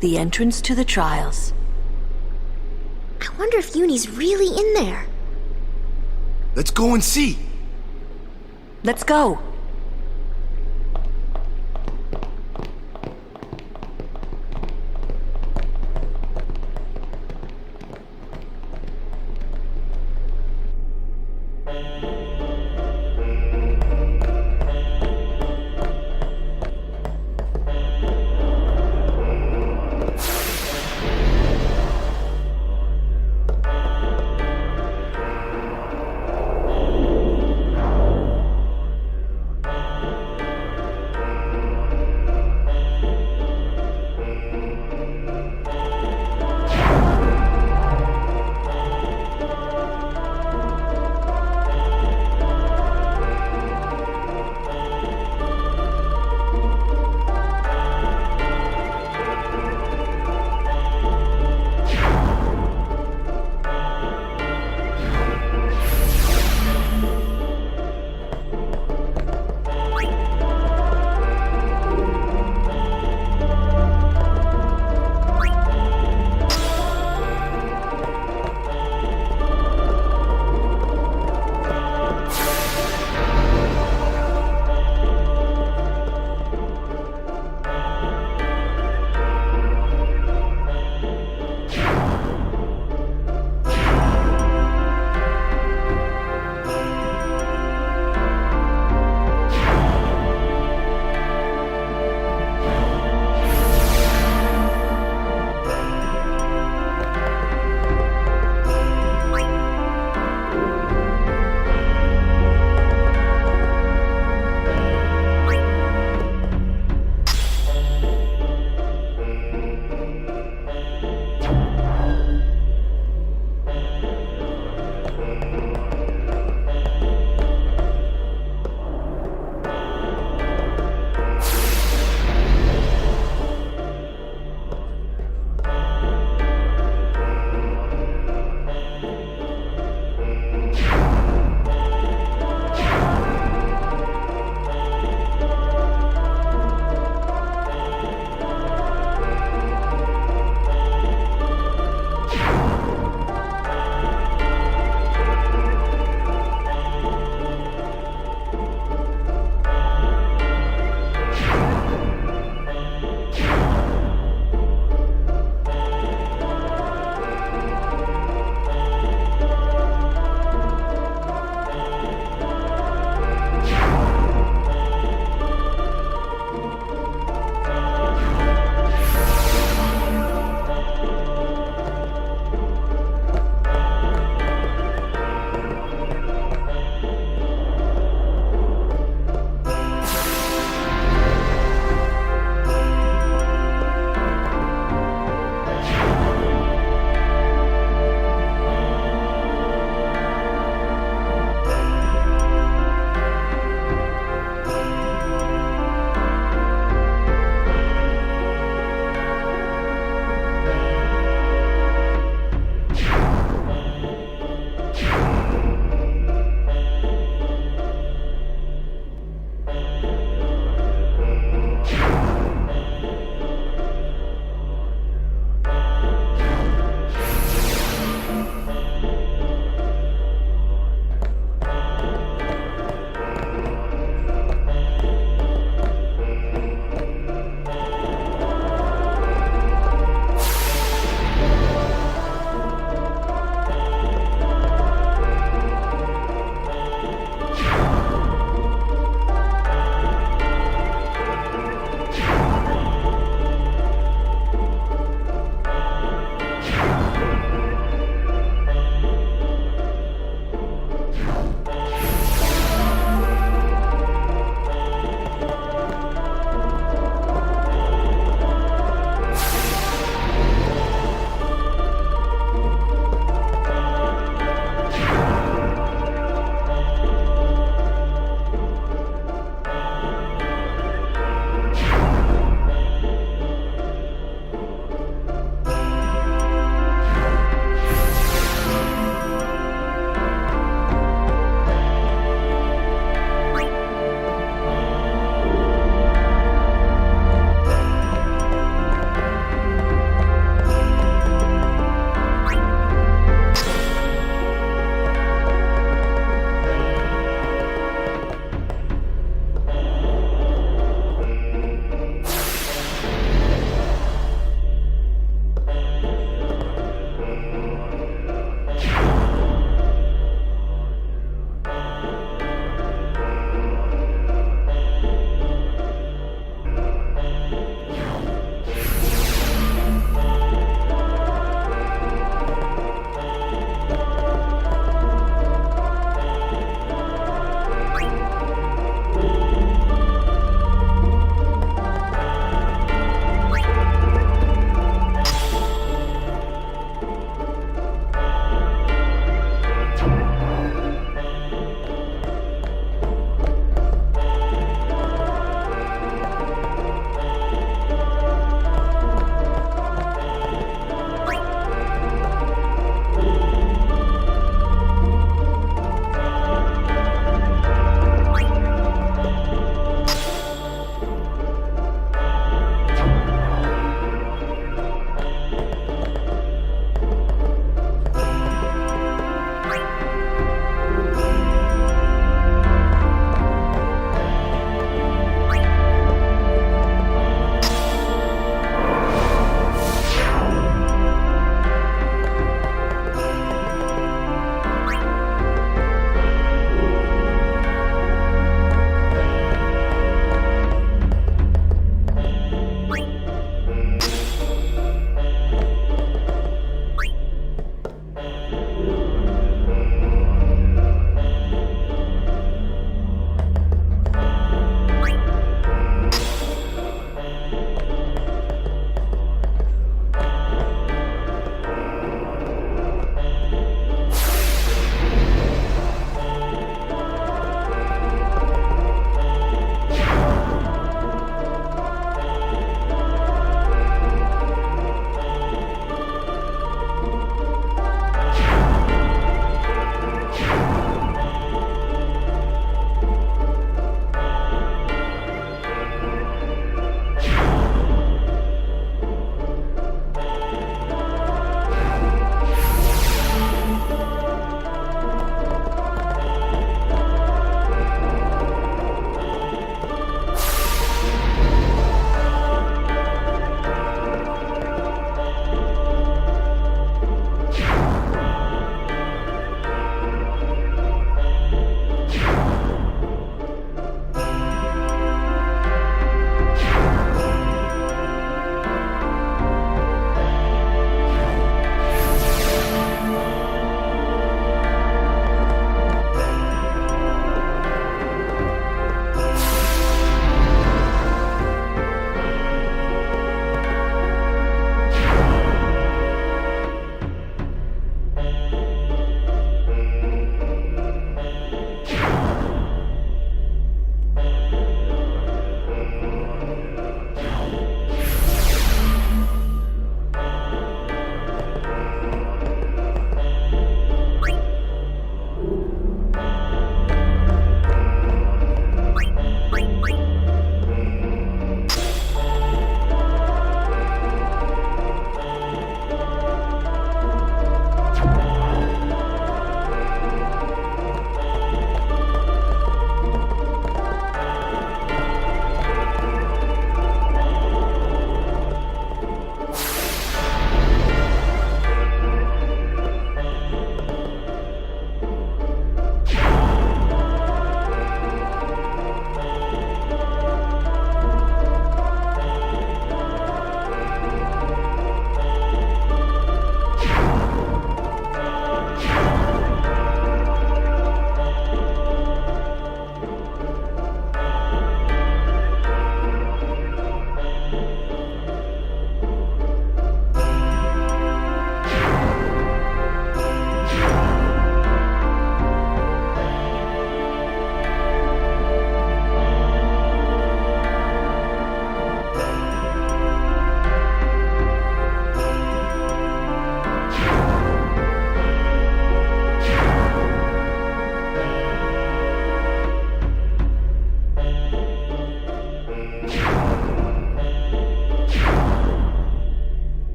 The entrance to the trials. I wonder if Uni's really in there. Let's go and see. Let's go.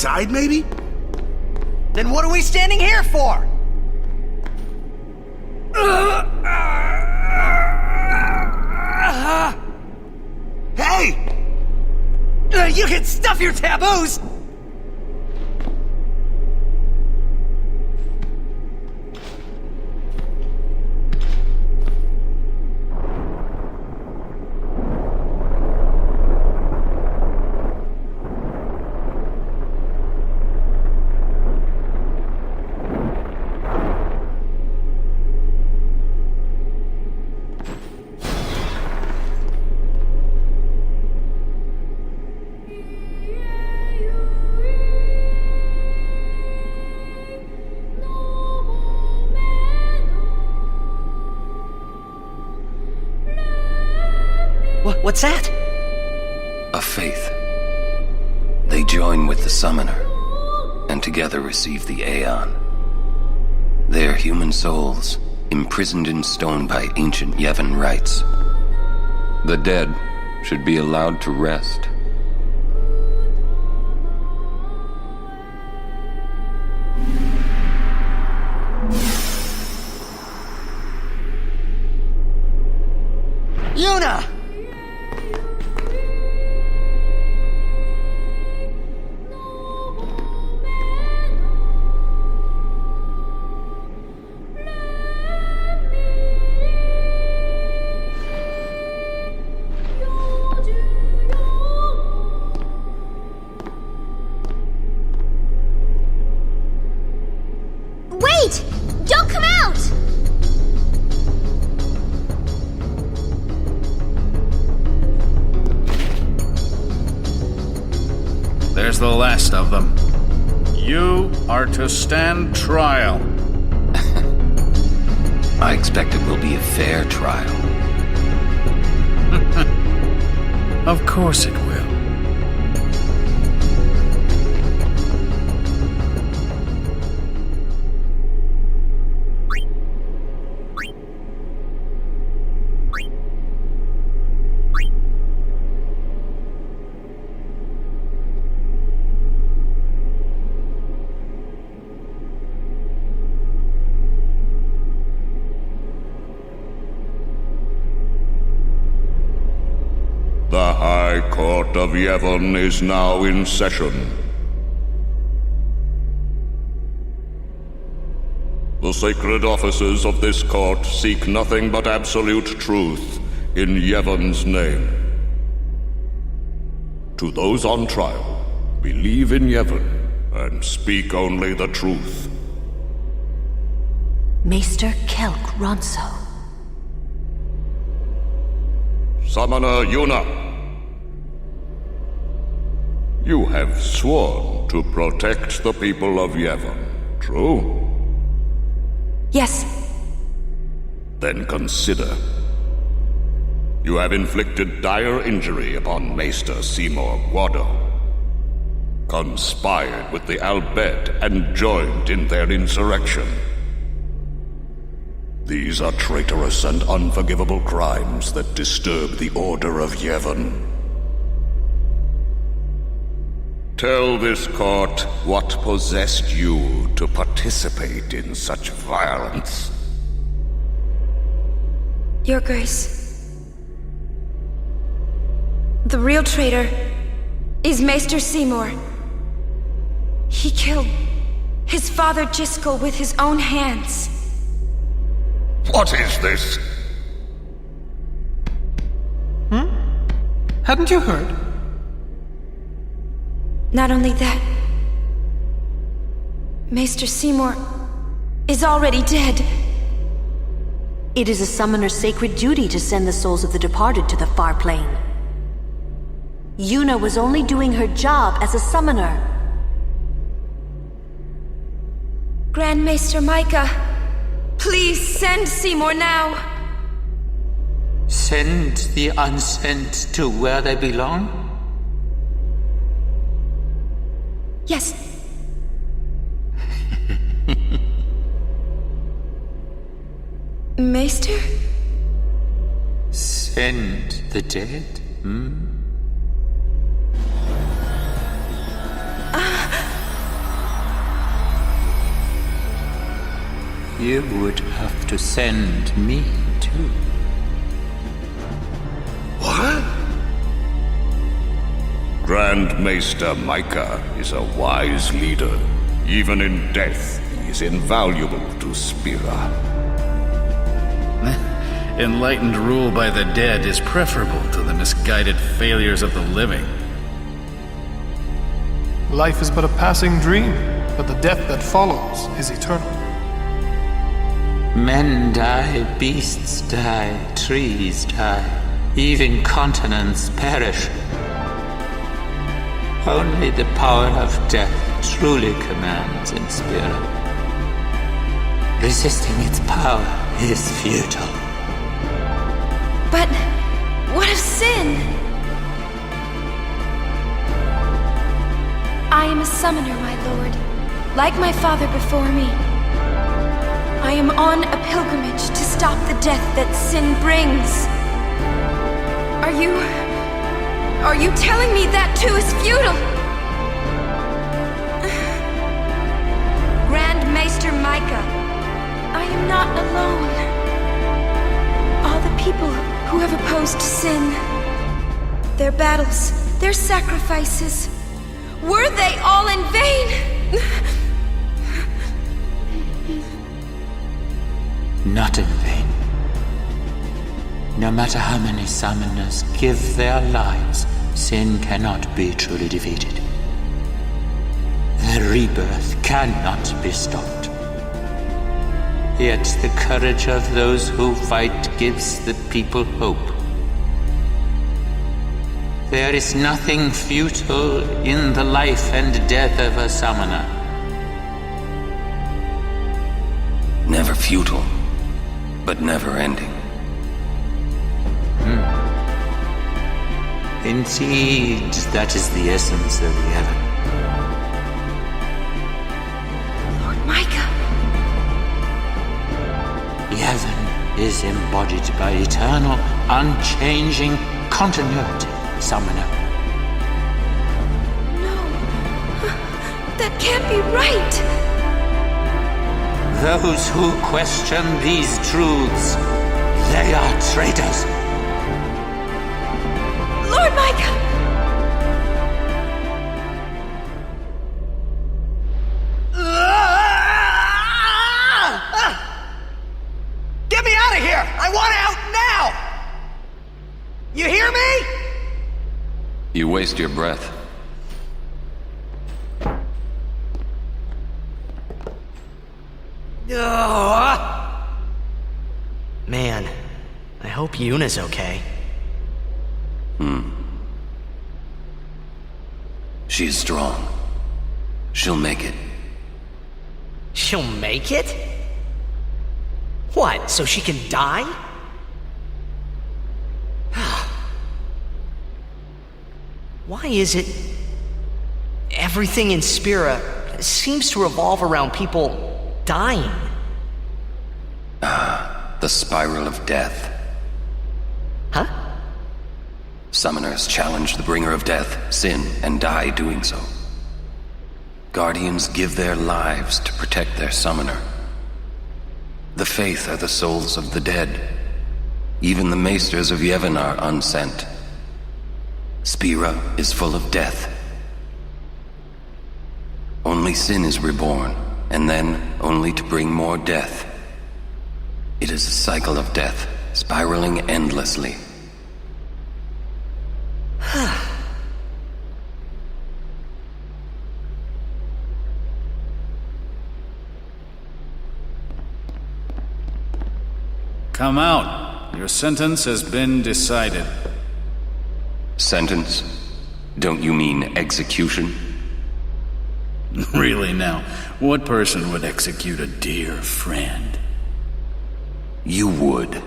inside, maybe? Then what are we standing here for? Hey! You can stuff your taboos! What's that? A faith. They join with the summoner, and together receive the Aeon. They are human souls, imprisoned in stone by ancient Yevon rites. The dead should be allowed to rest. Yuna! Wait! Don't come out! There's the last of them. You are to stand trial. I expect it will be a fair trial. Of course it will. The High Court of Yevon is now in session. The sacred officers of this court seek nothing but absolute truth in Yevon's name. To those on trial, believe in Yevon and speak only the truth. Maester Kelk Ronso. Summoner Yuna, you have sworn to protect the people of Yevon, true? Yes. Then consider. You have inflicted dire injury upon Maester Seymour Guado, conspired with the Albed and joined in their insurrection. These are traitorous and unforgivable crimes that disturb the order of Yevon. Tell this court what possessed you to participate in such violence. Your Grace. The real traitor is Maester Seymour. He killed his father Jiskel with his own hands. What is this? Hadn't you heard? Not only that, Maester Seymour is already dead. It is a summoner's sacred duty to send the souls of the departed to the far plane. Yuna was only doing her job as a summoner. Grand Maester Micah, please send Seymour now. Send the unsent to where they belong? Yes. Maester? Send the dead, You would have to send me too. What? Grand Maester Micah is a wise leader. Even in death, he is invaluable to Spira. Enlightened rule by the dead is preferable to the misguided failures of the living. Life is but a passing dream, but the death that follows is eternal. Men die, beasts die, trees die, even continents perish. Only the power of death truly commands in Spira. Resisting its power is futile. But what of sin? I am a summoner, my lord, like my father before me. I am on a pilgrimage to stop the death that sin brings. Are you telling me that too is futile? Grand Maester Micah, I am not alone. All the people who have opposed sin, their battles, their sacrifices, were they all in vain? Not in vain. No matter how many summoners give their lives, sin cannot be truly defeated. The rebirth cannot be stopped. Yet the courage of those who fight gives the people hope. There is nothing futile in the life and death of a summoner. Never futile, but never ending. Indeed, that is the essence of heaven. Lord Micah. Heaven is embodied by eternal, unchanging continuity, summoner. No, that can't be right. Those who question these truths, they are traitors. Lord Micah! Get me out of here! I want out now! You hear me? You waste your breath. Man, I hope Yuna's okay. She's strong. She'll make it. She'll make it? What, so she can die? Why is it everything in Spira seems to revolve around people dying? The spiral of death. Huh? Summoners challenge the bringer of death, sin, and die doing so. Guardians give their lives to protect their summoner. The Faith are the souls of the dead. Even the Maesters of Yevon are unsent. Spira is full of death. Only sin is reborn, and then only to bring more death. It is a cycle of death, spiraling endlessly. Come out. Your sentence has been decided. Sentence? Don't you mean execution? Really now, what person would execute a dear friend? You would.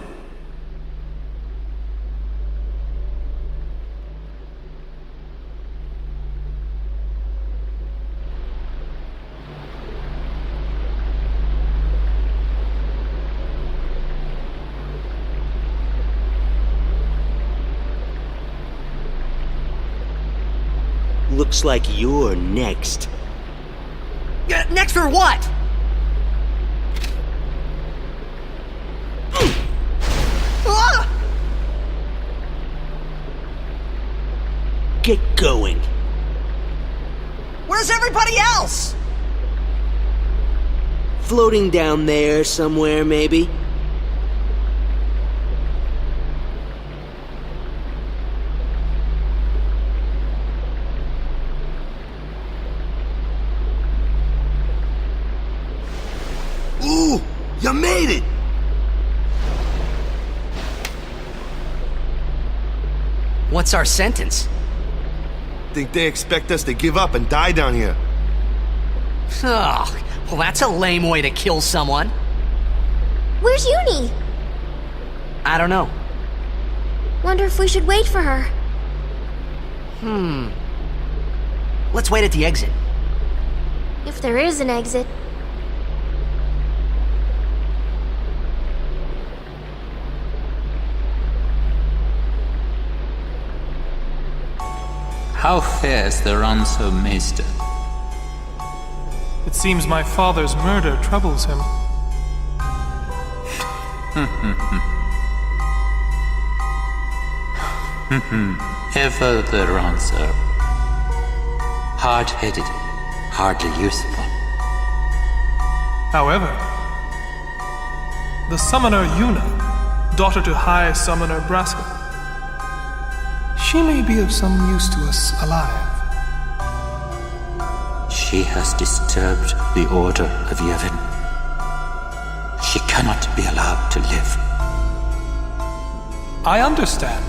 Looks like you're next. Next for what? get going. Where's everybody else? Floating down there somewhere, maybe. Ooh, you made it! What's our sentence? Think they expect us to give up and die down here. Oh, well, that's a lame way to kill someone. Where's Uni? I don't know. Wonder if we should wait for her. Let's wait at the exit. If there is an exit. How fares the Ronso Maester? It seems my father's murder troubles him. Ever the Ronso. Hard-headed, hardly useful. However, the summoner Yuna, daughter to High Summoner Braska, she may be of some use to us alive. She has disturbed the order of Yevon. She cannot be allowed to live. I understand.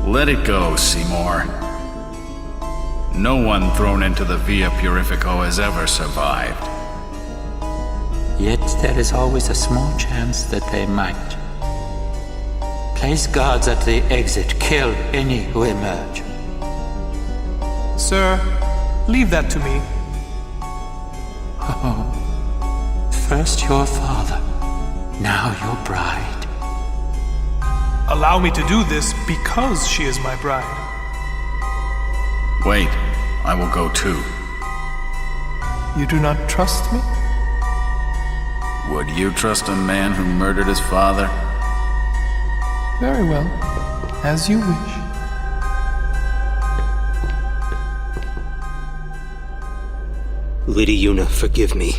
Let it go, Seymour. No one thrown into the Via Purifico has ever survived. Yet there is always a small chance that they might. Place guards at the exit. Kill any who emerge. Sir, leave that to me. First your father, now your bride. Allow me to do this because she is my bride. Wait, I will go too. You do not trust me? Would you trust a man who murdered his father? Very well. As you wish. Lady Yuna, forgive me.